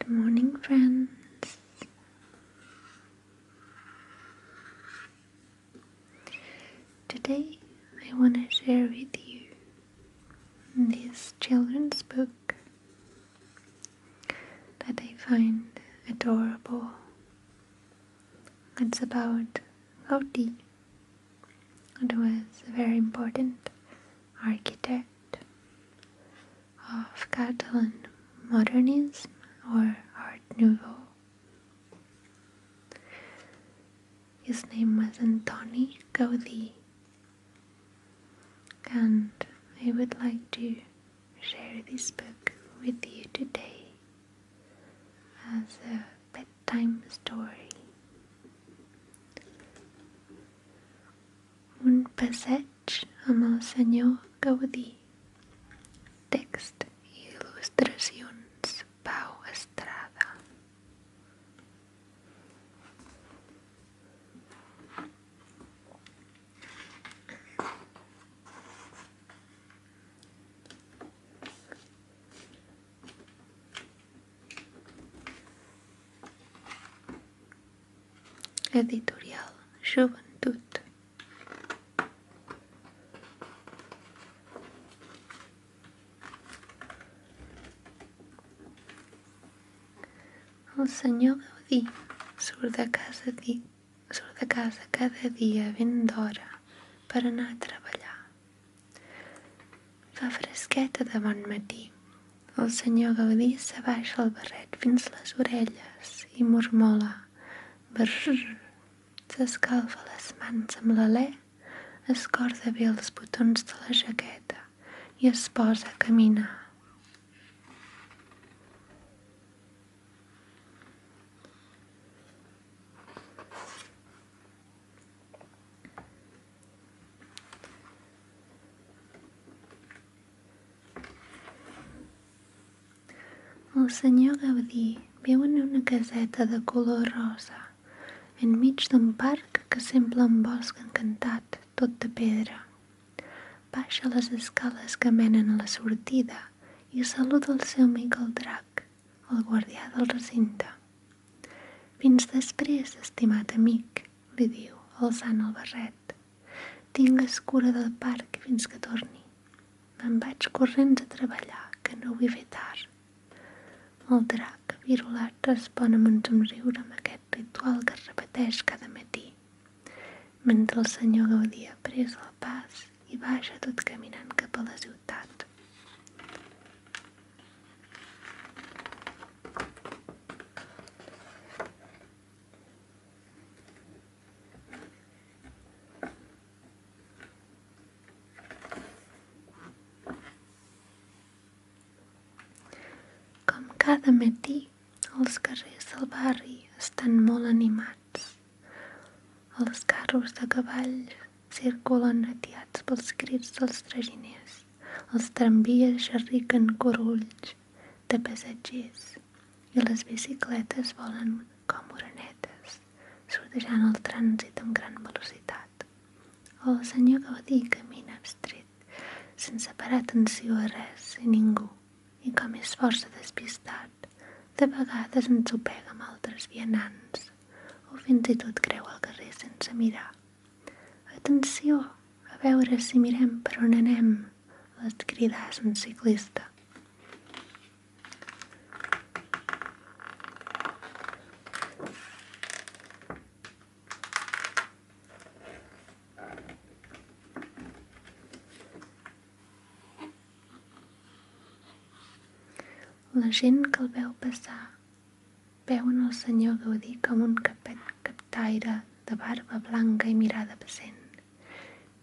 morning, friends. Today I want to share with you this children's book that I find adorable. It's about Gaudí. It was a very important architect of Catalan modernism or Art Nouveau. His name was Antoni Gaudí, and I would like to share this book with you today as a bedtime story. Un passeig amb el senyor Gaudí. Text i il·lustracions Pau Estrada. Editorial Joventut. El senyor Gaudí surt de casa cada dia ben d'hora per anar a treballar. Fa fresqueta de bon matí. El senyor Gaudí s'abaixa el barret fins les orelles i murmola brrr. S'escalfa les mans amb l'alè, escorda bé els botons de la jaqueta i es posa a caminar. El senyor Gaudí viu en una caseta de color rosa, enmig d'un parc que sembla un bosc encantat, tot de pedra. Baixa les escales que menen a la sortida i saluda el seu amic el drac, el guardià del recinte. Fins després, estimat amic, li diu, alçant el barret. Tingues cura del parc fins que torni. Me'n vaig corrents a treballar, que no vull fer tard. El drac, virulat, respon amb un somriure amb aquest ritual que es repeteix cada matí, mentre el senyor Gaudí ha pres el pas i baixa tot caminant cap a la ciutat. Com cada matí, els carrers del barri estan molt animats. Els carros de cavalls circulen atiats pels crits dels traginers. Els tramvies xerriquen corulls de passatgers i les bicicletes volen com orenetes, sortejant el trànsit amb gran velocitat. El senyor Gaudí camina abstret, sense parar atenció a res i ningú, i com és força despistat, de vegades ensopega amb altres vianants o fins i tot creu el carrer sense mirar. Atenció, a veure si mirem per on anem, les cridàs un ciclista. La gent que el veu passar veuen el senyor Gaudí com un captaire de barba blanca i mirada absent.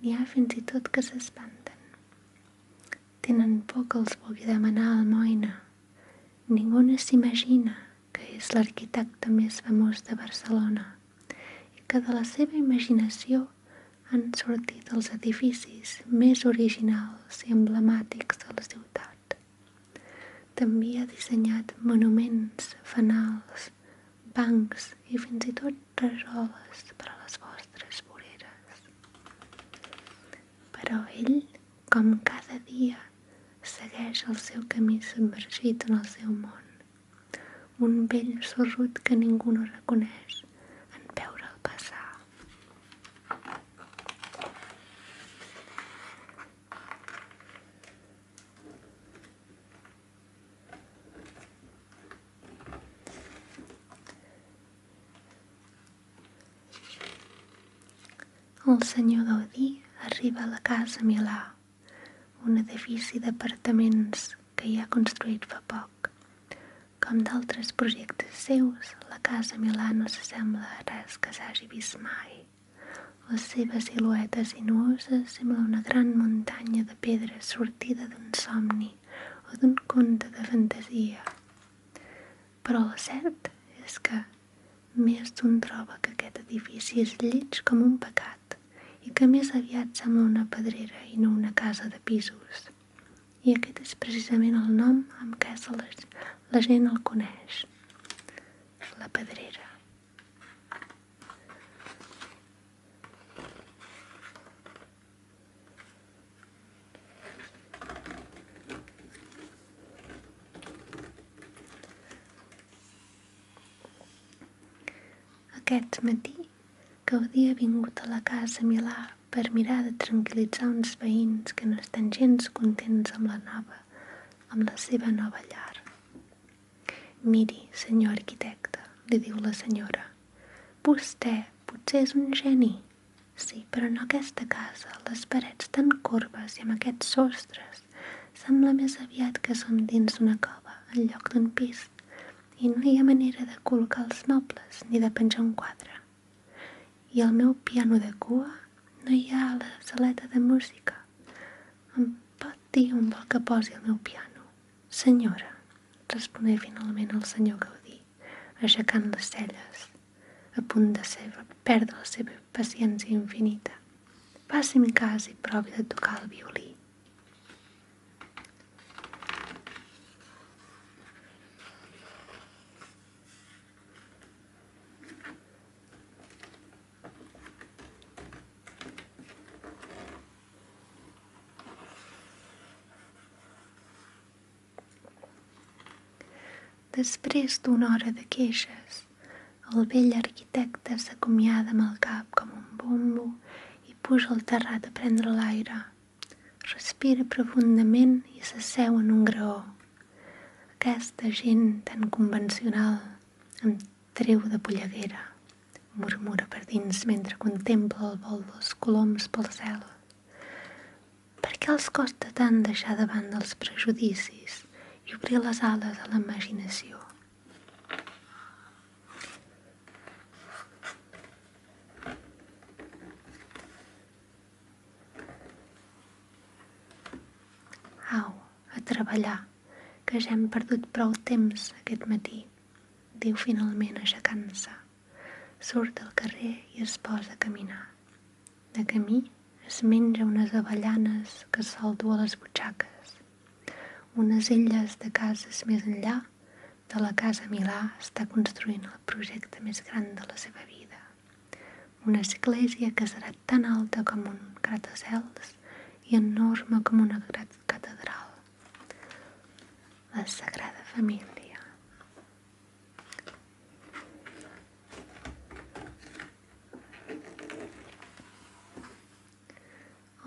N'hi ha fins i tot que s'espanten. Tenen por que els vulgui demanar almoina. Ningú no s'imagina que és l'arquitecte més famós de Barcelona i que de la seva imaginació han sortit els edificis més originals i emblemàtics de la ciutat. També ha dissenyat monuments, fanals, bancs i fins i tot rajoles per a les vostres voreres. Però ell, com cada dia, segueix el seu camí submergit en el seu món. un vell sorrut que ningú no reconeix en veure'l passar. El senyor Gaudí arriba a la casa Milà, un edifici d'apartaments que hi ha construït fa poc. Com d'altres projectes seus, la casa Milà no s'assembla a res que s'hagi vist mai. La seva silueta sinuosa sembla una gran muntanya de pedra sortida d'un somni o d'un conte de fantasia. Però el cert és que més d'un troba que aquest edifici és lleig com un pecat i que més aviat sembla una pedrera i no una casa de pisos. I aquest és precisament el nom amb què la gent el coneix, la pedrera. Aquest matí, Gaudí ha vingut a la casa Milà per mirar de tranquil·litzar uns veïns que no estan gens contents amb la seva nova llar. Miri, senyor arquitecte, li diu la senyora, vostè potser és un geni. Sí, però no aquesta casa, les parets tan corbes i amb aquests sostres. Sembla més aviat que som dins d'una cova en lloc d'un pis i no hi ha manera de col·locar els mobles ni de penjar un quadre. I el meu piano de cua no hi ha a la saleta de música. Em pot dir on vol que posi el meu piano? Senyora, respongué finalment el senyor Gaudí, aixecant les celles, a punt de perdre la seva paciència infinita. Faci'm cas i provi de tocar el violí. Després d'una hora de queixes, el vell arquitecte s'acomiada amb el cap com un bombo i puja al terrat a prendre l'aire. Respira profundament i s'asseu en un graó. Aquesta gent tan convencional em treu de polleguera, murmura per dins mentre contempla el vol dels coloms pel cel. Per què els costa tant deixar de banda els prejudicis i obrir les ales a la imaginació? Au, a treballar, que ja hem perdut prou temps aquest matí, diu finalment aixecant-se. Surt al carrer i es posa a caminar. De camí es menja unes avellanes que sol dur a les butxaques. Unes illes de cases més enllà de la casa Milà està construint el projecte més gran de la seva vida. Una església que serà tan alta com un gratacels i enorme com una catedral. La Sagrada Família.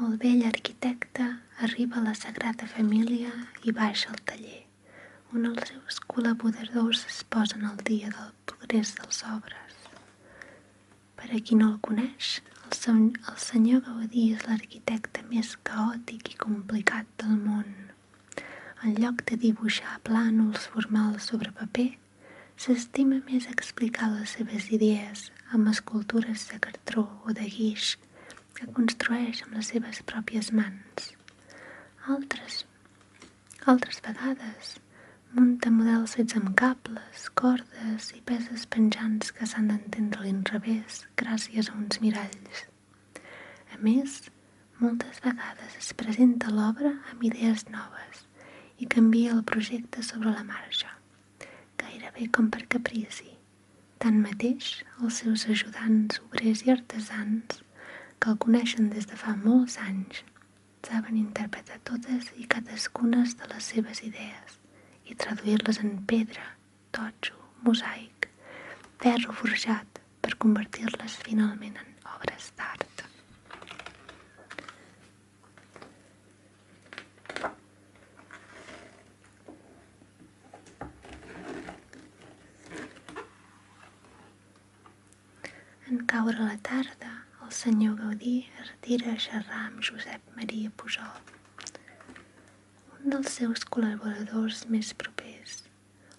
El vell arquitecte arriba a la Sagrada Família i baixa al taller, on els seus col·laboradors es posen al dia del progrés dels obres. Per a qui no el coneix, el senyor Gaudí és l'arquitecte més caòtic i complicat del món. En lloc de dibuixar plànols formals sobre paper, s'estima més explicar les seves idees amb escultures de cartró o de guix que construeix amb les seves pròpies mans. Altres vegades munta models fets amb cables, cordes i peces penjants que s'han d'entendre a l'inrevés gràcies a uns miralls. A més, moltes vegades es presenta l'obra amb idees noves i canvia el projecte sobre la marxa, gairebé com per caprici. Tanmateix, els seus ajudants, obrers i artesans, que el coneixen des de fa molts anys, saben interpretar totes i cadascuna de les seves idees i traduir-les en pedra, totxo mosaic, ferro forjat per convertir-les finalment en obres d'art. En caure la tarda, el senyor Gaudí es retira a xerrar amb Josep Maria Pujol, un dels seus col·laboradors més propers.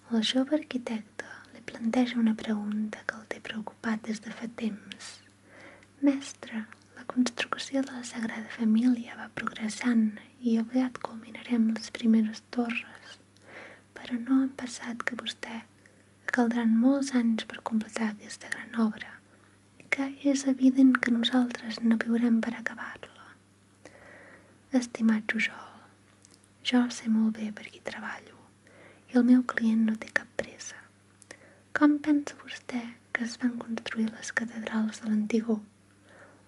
El jove arquitecte li planteja una pregunta que el té preocupat des de fa temps. Mestre, la construcció de la Sagrada Família va progressant i aviat culminarem les primeres torres, però no ha passat que vostè que caldran molts anys per completar aquesta gran obra, que és evident que nosaltres no viurem per acabar-la. Estimat Pujol, jo sé molt bé per qui treballo i el meu client no té cap pressa. Com pensa vostè que es van construir les catedrals de l'Antigó?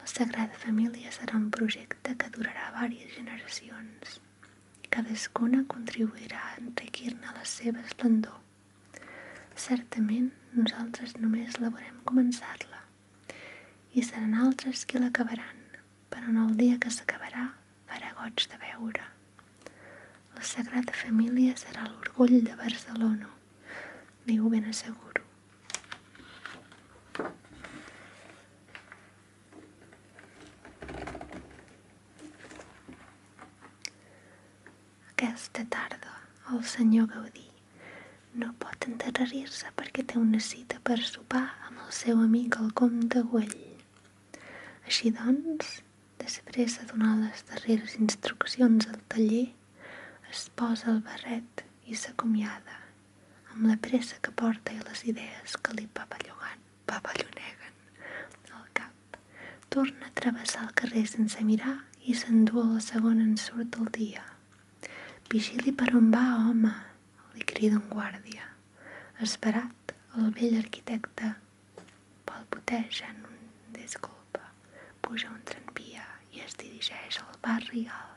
La Sagrada Família serà un projecte que durarà diverses generacions i cadascuna contribuirà a enriquir-ne la seva esplendor. Certament, nosaltres només la veurem començar-la i seran altres qui l'acabaran, però en el dia que s'acabarà farà goig de veure. La Sagrada Família serà l'orgull de Barcelona, li ho ben asseguro. Aquesta tarda, el senyor Gaudí no pot endarrerir-se perquè té una cita per sopar amb el seu amic el comte Güell. Així doncs, després de donar les darreres instruccions al taller, es posa el barret i s'acomiada, amb la pressa que porta i les idees que li papalloneguen al cap. Torna a travessar el carrer sense mirar i s'endú la segona ensurt del dia. Vigili per on va, home, li crida un guàrdia. Esperat, el vell arquitecte palpoteja en un descolpa, puja un tramvia i es dirigeix al barri alt.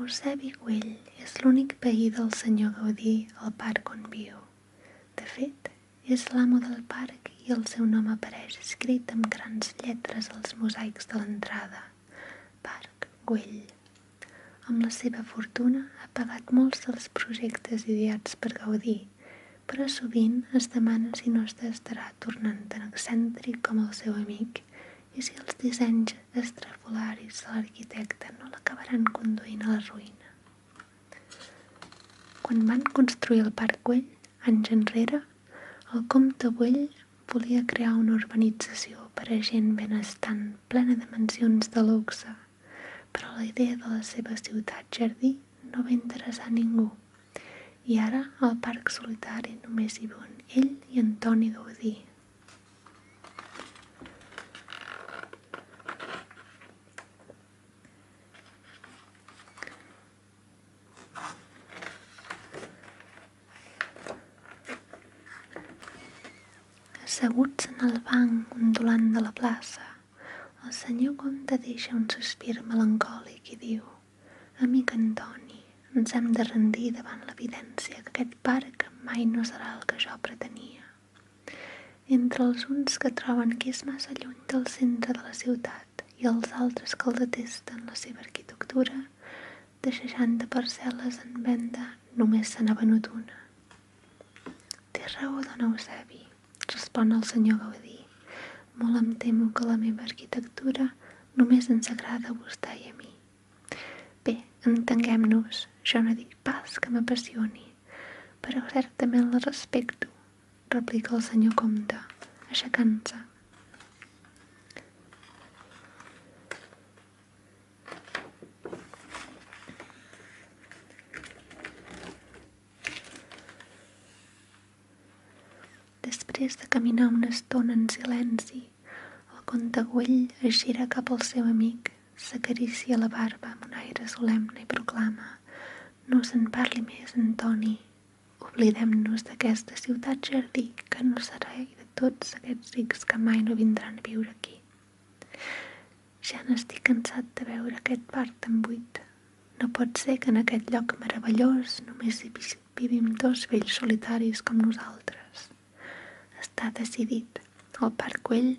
Eusebi Güell és l'únic veí del senyor Gaudí al parc on viu. De fet, és l'amo del parc i el seu nom apareix escrit amb grans lletres als mosaics de l'entrada. Parc Güell. Amb la seva fortuna ha pagat molts dels projectes ideats per Gaudí, però sovint es demana si no estarà tornant tan excèntric com el seu amic i si els dissenys estrafolaris de l'arquitecte no l'acabaran conduint a la ruïna. Quan van construir el Parc Güell, anys enrere, el comte Güell volia crear una urbanització per a gent benestant plena de mansions de luxe, però la idea de la seva ciutat-jardí no va interessar a ningú. I ara al parc solitari només hi viuen ell i Antoni Gaudí. Asseguts en el banc ondulant de la plaça, el senyor comte deixa un sospir melancòlic i diu: «Amic Antoni, ens hem de rendir davant l'evidència que aquest parc mai no serà el que jo pretenia. Entre els uns que troben que és massa lluny del centre de la ciutat i els altres que el detesten la seva arquitectura, de 60 parcel·les en venda només se n'ha venut una». «Té raó, don Eusebi», respon el senyor Gaudí. «Molt em temo que la meva arquitectura només ens agrada a vostè i a mi. Bé, entenguem-nos, jo no dic pas que m'apassioni, però certament la respecto», replica el senyor comte, aixecant-se. Després de caminar una estona en silenci, el comte Güell es gira cap al seu amic, s'acaricia la barba amb un aire solemne i proclama: No se'n parli més, Antoni. Oblidem-nos d'aquesta ciutat jardí que no serà i de tots aquests rics que mai no vindran a viure aquí. Ja n'estic cansat de veure aquest parc tan buit. No pot ser que en aquest lloc meravellós només hi vivim dos vells solitaris com nosaltres. Està decidit. El Parc Güell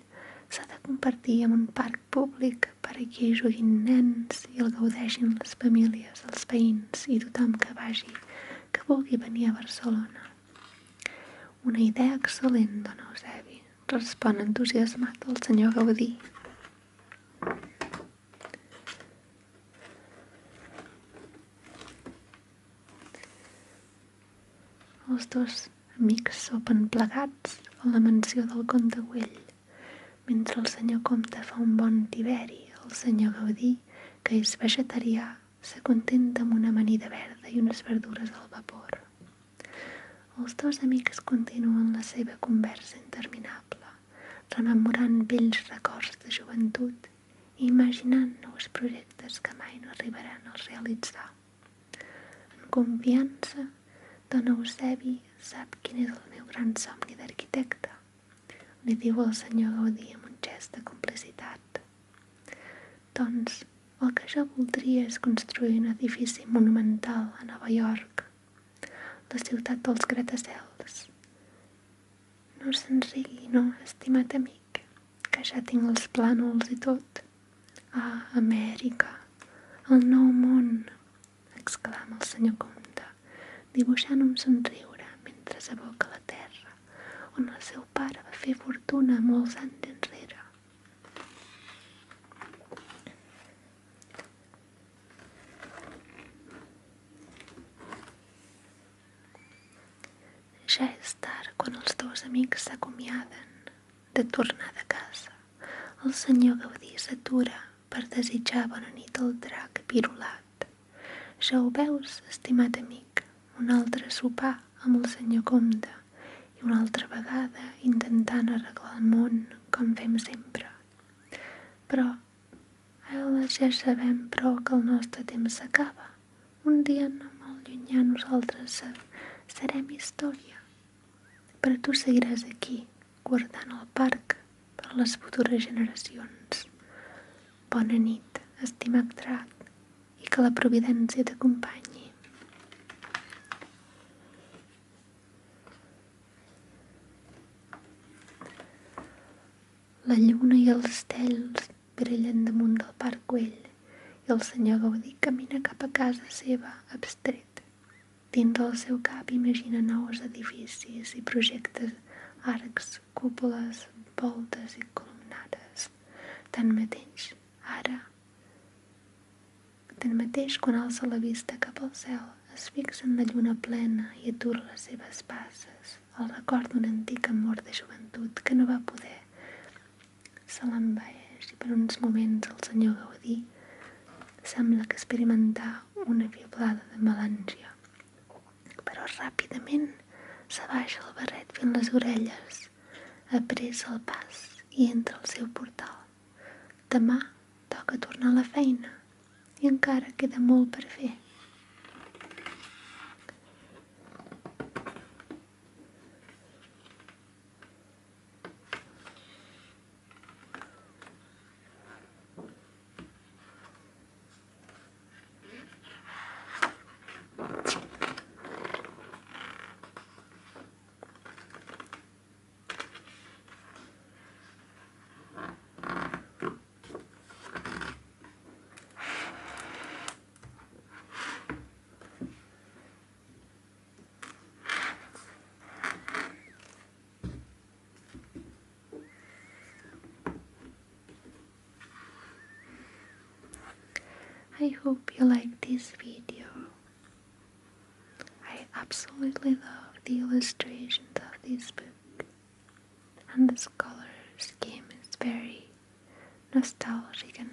s'ha de convertir en un parc públic per a qui hi juguin nens i el gaudeixin les famílies, els veïns i tothom que vulgui venir a Barcelona. Una idea excel·lent, don Eusebi, respon entusiasmat el senyor Gaudí. Els dos amics sopen plegats a la mansió del comte Güell. Mentre el senyor comte fa un bon tiberi, el senyor Gaudí, que és vegetarià, s'acontenta amb una amanida verda i unes verdures al vapor. Els dos amics continuen la seva conversa interminable, rememorant vells records de joventut i imaginant nous projectes que mai no arribaran a realitzar. En confiança, don Eusebi sap quin és el meu gran somni d'arquitecte, li diu el senyor Gaudí amb un gest de complicitat. Doncs el que jo voldria és construir un edifici monumental a Nova York, la ciutat dels gratacels. No se'n rigui, no, estimat amic, que ja tinc els plànols i tot. Ah, Amèrica, el nou món, exclama el senyor comte, dibuixant un somriure mentre s'aboca la terra, on el seu pare va fer fortuna molts anys enrere. Ja és tard quan els dos amics s'acomiaden de tornar de casa. El senyor Gaudí s'atura per desitjar bona nit al drac pirulat. Ja ho veus, estimat amic, un altre sopar amb el senyor comte i una altra vegada intentant arreglar el món com fem sempre. Però ja sabem prou que el nostre temps s'acaba. Un dia no molt llunyà nosaltres serem història. Però tu seguiràs aquí, guardant el parc per a les futures generacions. Bona nit, estimat drac, i que la providència t'acompanyi. La lluna i els estels brillen damunt del Parc Güell i el senyor Gaudí camina cap a casa seva abstret. Dins del seu cap imagina nous edificis i projectes, arcs, cúpules, voltes i columnades. Tanmateix, quan alça la vista cap al cel, es fixa en la lluna plena i atura les seves passes, el record d'un antic amor de joventut que no va poder. Se l'envaeix i per uns moments el senyor Gaudí sembla que experimentar una fiblada de melangia. Però ràpidament s'abaixa el barret fins les orelles, apressa el pas i entra al seu portal. Demà toca tornar a la feina i encara queda molt per fer. I hope you like this video. I absolutely love the illustrations of this book, and the color scheme is very nostalgic and